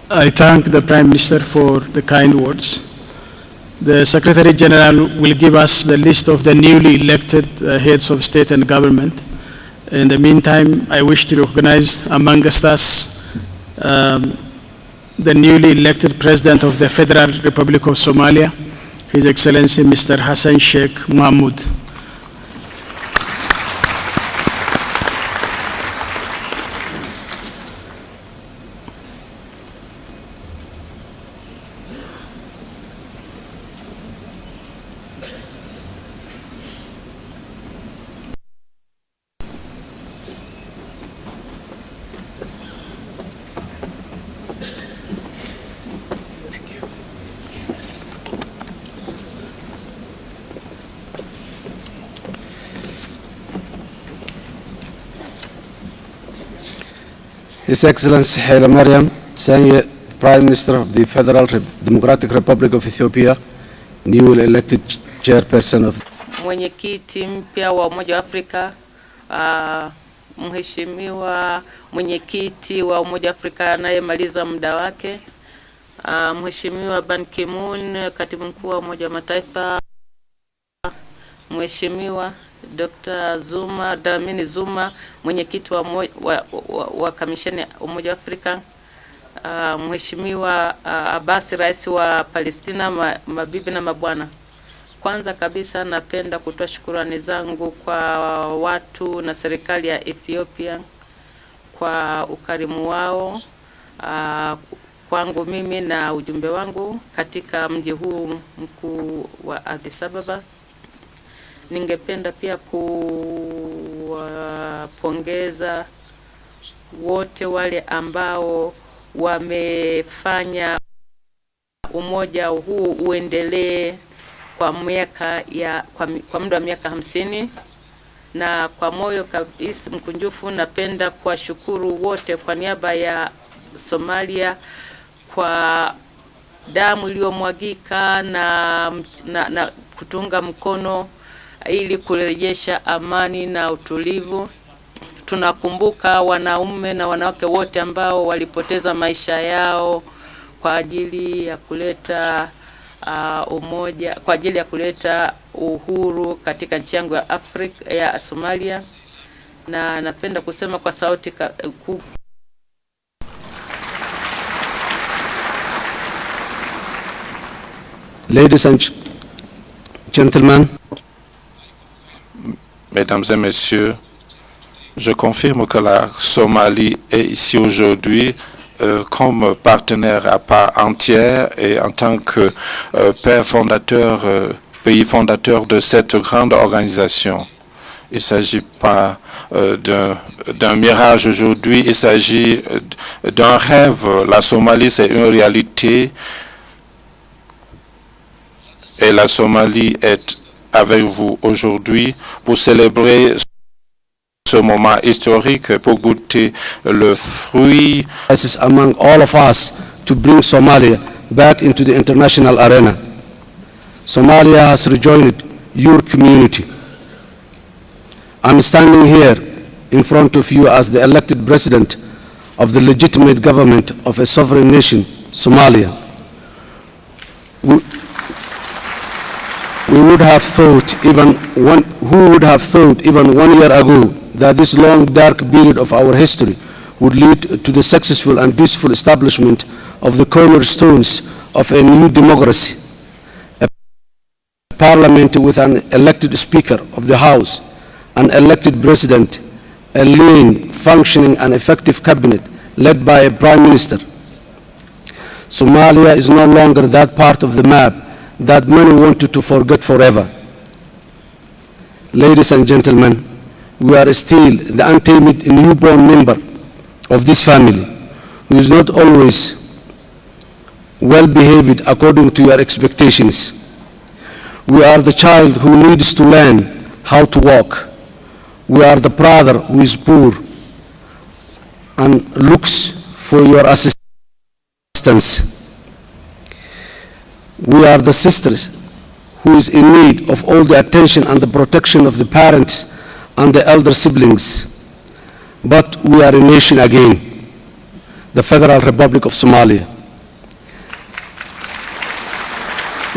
I thank the Prime Minister for the kind words. The Secretary General will give us the list of the newly elected heads of state and government. In the meantime, I wish to recognize amongst us the newly elected President of the Federal Republic of Somalia, His Excellency Mr. Hassan Sheikh Mohamud. His Excellency Haile Mariam Sanye, Prime Minister of the Federal Democratic Republic of Ethiopia, newly elected chairperson of Mwenyekiti mpya wa Umoja wa Afrika, Mheshimiwa mwenyekiti wa Umoja wa Afrika anayemaliza muda wake, Mheshimiwa Ban Ki-moon, katibu mkuu wa Umoja wa Mataifa, Mheshimiwa Dr. Dlamini Zuma, mwenyekiti wa kamisheni ya Umoja wa Afrika, Mheshimiwa Abbas, rais wa Palestina, mabibi na mabwana. Kwanza kabisa napenda kutoa shukrani zangu kwa watu na serikali ya Ethiopia kwa ukarimu wao kwangu mimi na ujumbe wangu katika mji huu mkuu wa Addis Ababa. Ningependa pia kuwapongeza wote wale ambao wamefanya umoja huu uendelee kwa muda wa miaka 50, na kwa moyo kabisa mkunjufu napenda kuwashukuru wote kwa niaba ya Somalia kwa damu iliyomwagika na kutunga mkono ili kurejesha amani na utulivu. Tunakumbuka wanaume na wanawake wote ambao walipoteza maisha yao kwa ajili ya kuleta umoja, kwa ajili ya kuleta uhuru katika nchi yangu ya Afrika ya Somalia, na napenda kusema kwa sauti kubwa. Ladies and gentlemen, Mesdames et messieurs, je confirme que la Somalie est ici aujourd'hui comme partenaire à part entière et en tant que père fondateur, pays fondateur de cette grande organisation. Il ne s'agit pas d'un mirage aujourd'hui, il s'agit d'un rêve. La Somalie, c'est une réalité et la Somalie est avec vous aujourd'hui pour célébrer ce moment historique, pour goûter le fruit. This is among all of us to bring Somalia back into the international arena. Somalia has rejoined your community. I'm standing here in front of you as the elected president of the legitimate government of a sovereign nation, Somalia. Who would have thought even 1 year ago that this long dark period of our history would lead to the successful and peaceful establishment of the cornerstones of a new democracy, a parliament with an elected speaker of the House, an elected president, a lean, functioning and effective cabinet led by a prime minister. Somalia is no longer that part of the map that many wanted to forget forever. Ladies and gentlemen, we are still the untamed newborn member of this family, who is not always well behaved according to your expectations. We are the child who needs to learn how to walk. We are the brother who is poor and looks for your assistance. We are the sisters who is in need of all the attention and the protection of the parents and the elder siblings. But we are a nation again, the Federal Republic of Somalia.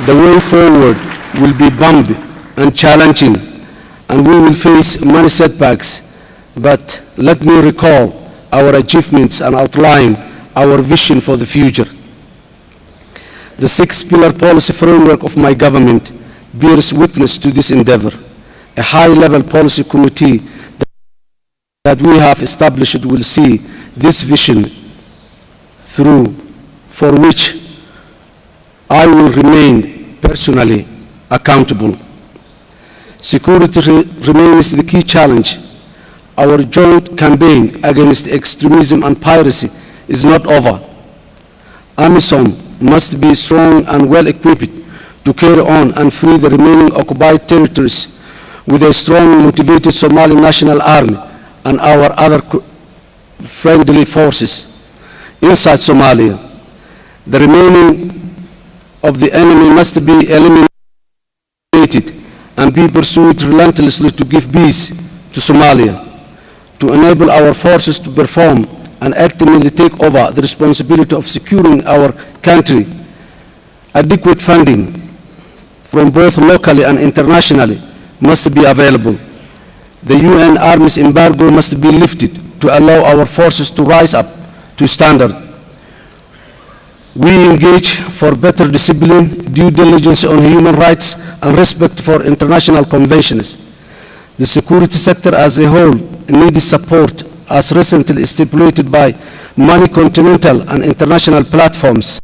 The way forward will be bumpy and challenging, and we will face many setbacks, but let me recall our achievements and outline our vision for the future. The six-pillar policy framework of my government bears witness to this endeavor. A high-level policy committee that we have established will see this vision through, for which I will remain personally accountable. Security remains the key challenge. Our joint campaign against extremism and piracy is not over. AMISOM must be strong and well equipped to carry on and free the remaining occupied territories with a strong, motivated Somali National Army and our other friendly forces inside Somalia. The remaining of the enemy must be eliminated and be pursued relentlessly to give peace to Somalia, to enable our forces to perform and ultimately take over the responsibility of securing our country. Adequate funding from both locally and internationally must be available. The UN arms embargo must be lifted to allow our forces to rise up to standard. We engage for better discipline, due diligence on human rights, and respect for international conventions. The security sector as a whole needs support as recently stipulated by many continental and international platforms.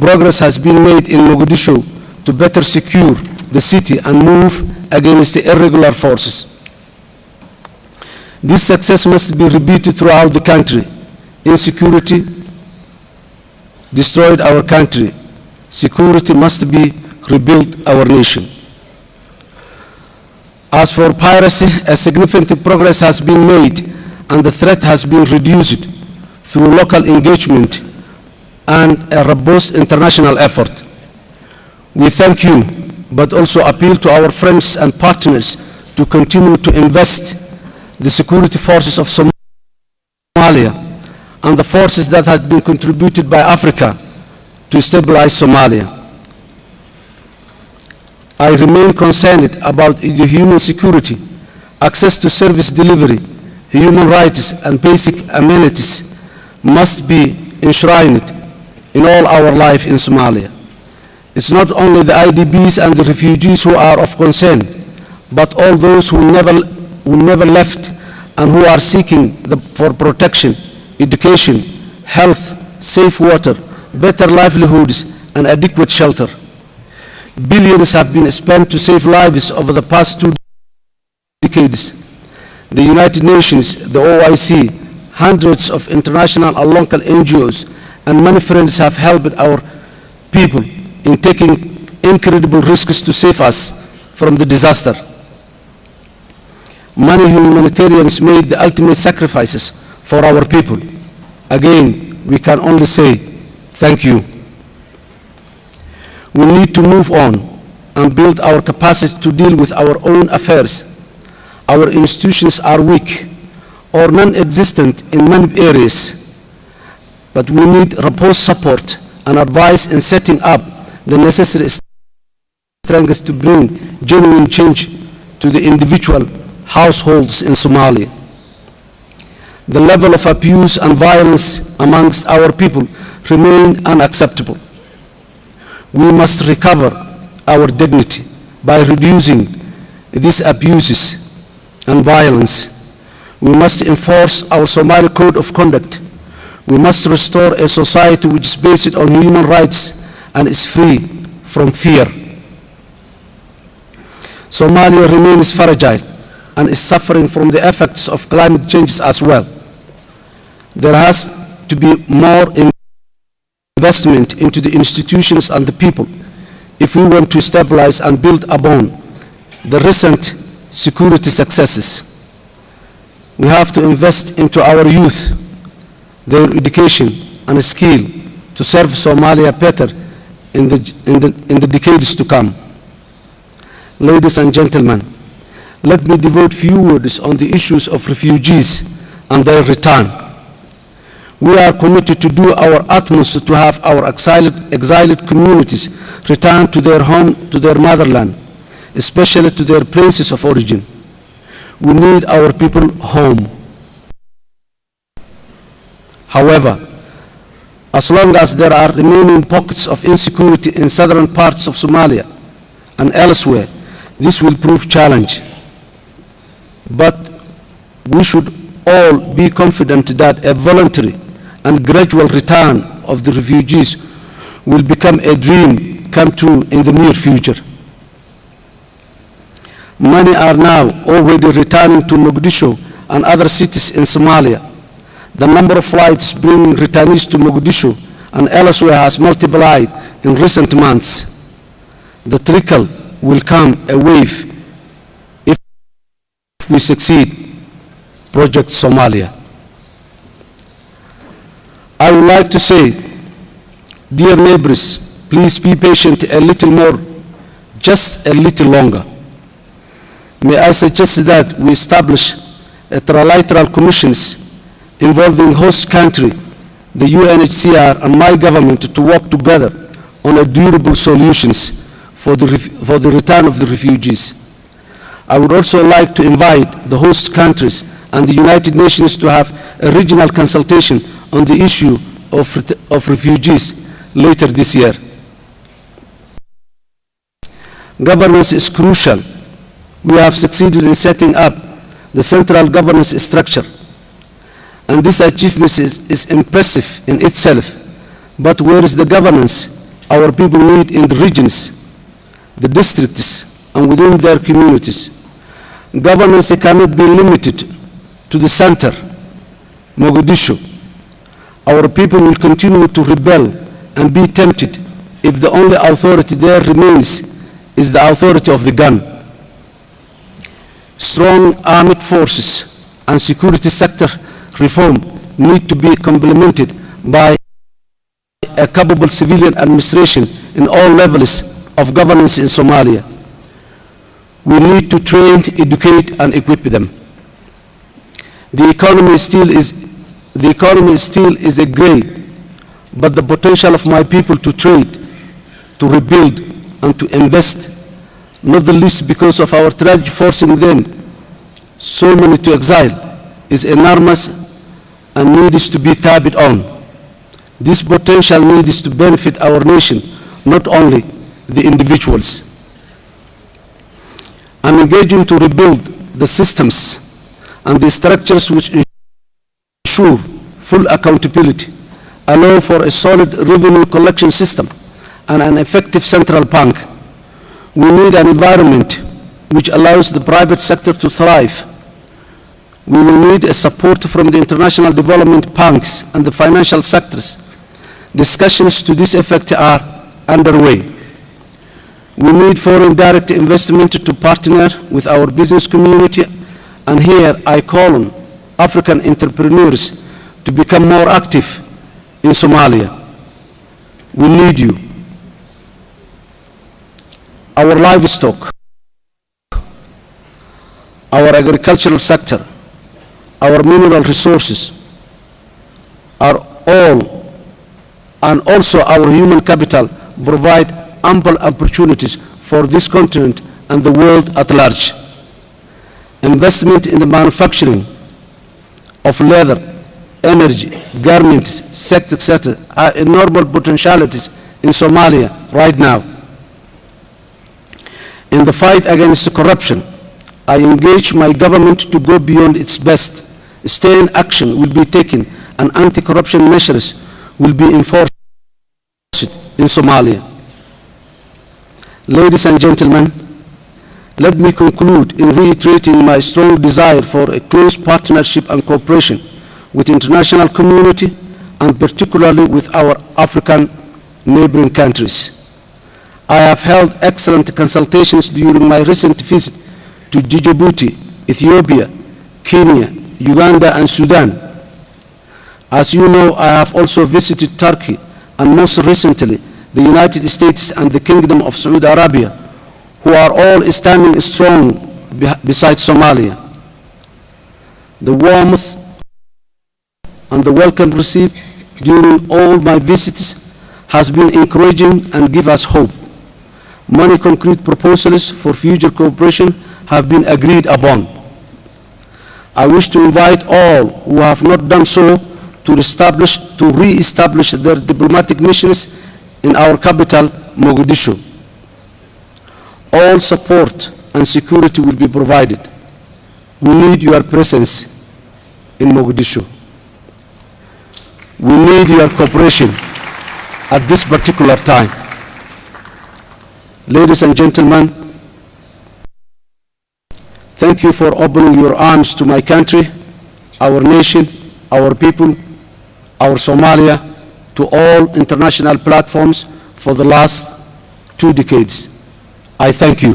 Progress has been made in Mogadishu to better secure the city and move against the irregular forces. This success must be repeated throughout the country. Insecurity destroyed our country. Security must be rebuilt our nation. As for piracy, a significant progress has been made and the threat has been reduced through local engagement and a robust international effort. We thank you, but also appeal to our friends and partners to continue to invest the security forces of Somalia and the forces that have been contributed by Africa to stabilize Somalia. I remain concerned about the human security, access to service delivery, human rights, and basic amenities must be enshrined in all our life in Somalia. It's not only the IDPs and the refugees who are of concern, but all those who never left and who are seeking for protection, education, health, safe water, better livelihoods, and adequate shelter. Billions have been spent to save lives over the past 2 decades. The United Nations, the OIC, hundreds of international and local NGOs, and many friends have helped our people in taking incredible risks to save us from the disaster. Many humanitarians made the ultimate sacrifices for our people. Again, we can only say thank you. We need to move on and build our capacity to deal with our own affairs. Our institutions are weak or non-existent in many areas, but we need robust support and advice in setting up the necessary strength to bring genuine change to the individual households in Somalia. The level of abuse and violence amongst our people remain unacceptable. We must recover our dignity by reducing these abuses and violence. We must enforce our Somali Code of Conduct. We must restore a society which is based on human rights and is free from fear. Somalia remains fragile and is suffering from the effects of climate change as well. There has to be more investment into the institutions and the people if we want to stabilize and build upon the recent security successes. We have to invest into our youth, their education and skill to serve Somalia better in the decades to come. Ladies and gentlemen, let me devote few words on the issues of refugees and their return. We are committed to do our utmost to have our exiled communities return to their home, to their motherland, especially to their places of origin. We need our people home. However, as long as there are remaining pockets of insecurity in southern parts of Somalia and elsewhere, this will prove challenge. But we should all be confident that a voluntary and gradual return of the refugees will become a dream come true in the near future. Many are now already returning to Mogadishu and other cities in Somalia. The number of flights bringing returnees to Mogadishu and elsewhere has multiplied in recent months. The trickle will come a wave if we succeed. Project Somalia. I would like to say, dear neighbors, please be patient a little more, just a little longer. May I suggest that we establish a trilateral commissions involving host country, the UNHCR and my government to work together on a durable solutions for the return of the refugees. I would also like to invite the host countries and the United Nations to have a regional consultation on the issue of refugees later this year. Governance is crucial. We have succeeded in setting up the central governance structure, and this achievement is impressive in itself. But where is the governance our people need in the regions, the districts, and within their communities? Governance cannot be limited to the center, Mogadishu. Our people will continue to rebel and be tempted if the only authority there remains is the authority of the gun. Strong armed forces and security sector reform need to be complemented by a capable civilian administration in all levels of governance in Somalia. We need to train, educate, and equip them. The economy still is a gray, but the potential of my people to trade, to rebuild, and to invest, not the least because of our tragedy forcing them so many to exile, is enormous and needs to be tapped on. This potential needs to benefit our nation, not only the individuals. I'm engaging to rebuild the systems and the structures which ensure full accountability, allow for a solid revenue collection system, and an effective central bank. We need an environment which allows the private sector to thrive. We will need a support from the international development banks and the financial sectors. Discussions to this effect are underway. We need foreign direct investment to partner with our business community, and here I call on African entrepreneurs to become more active in Somalia. We need you. Our livestock, our agricultural sector, our mineral resources are all, and also our human capital, provide ample opportunities for this continent and the world at large. Investment in the manufacturing of leather, energy, garments, sector, etc., are enormous potentialities in Somalia right now. In the fight against corruption, I engage my government to go beyond its best. Stern action will be taken and anti-corruption measures will be enforced in Somalia. Ladies and gentlemen, let me conclude in reiterating my strong desire for a close partnership and cooperation with the international community and particularly with our African neighboring countries. I have held excellent consultations during my recent visit to Djibouti, Ethiopia, Kenya, Uganda, and Sudan. As you know, I have also visited Turkey and most recently the United States and the Kingdom of Saudi Arabia, who are all standing strong beside Somalia. The warmth and the welcome received during all my visits has been encouraging and give us hope. Many concrete proposals for future cooperation have been agreed upon. I wish to invite all who have not done so to re-establish their diplomatic missions in our capital, Mogadishu. All support and security will be provided. We need your presence in Mogadishu. We need your cooperation at this particular time. Ladies and gentlemen, thank you for opening your arms to my country, our nation, our people, our Somalia, to all international platforms for the last 2 decades. I thank you.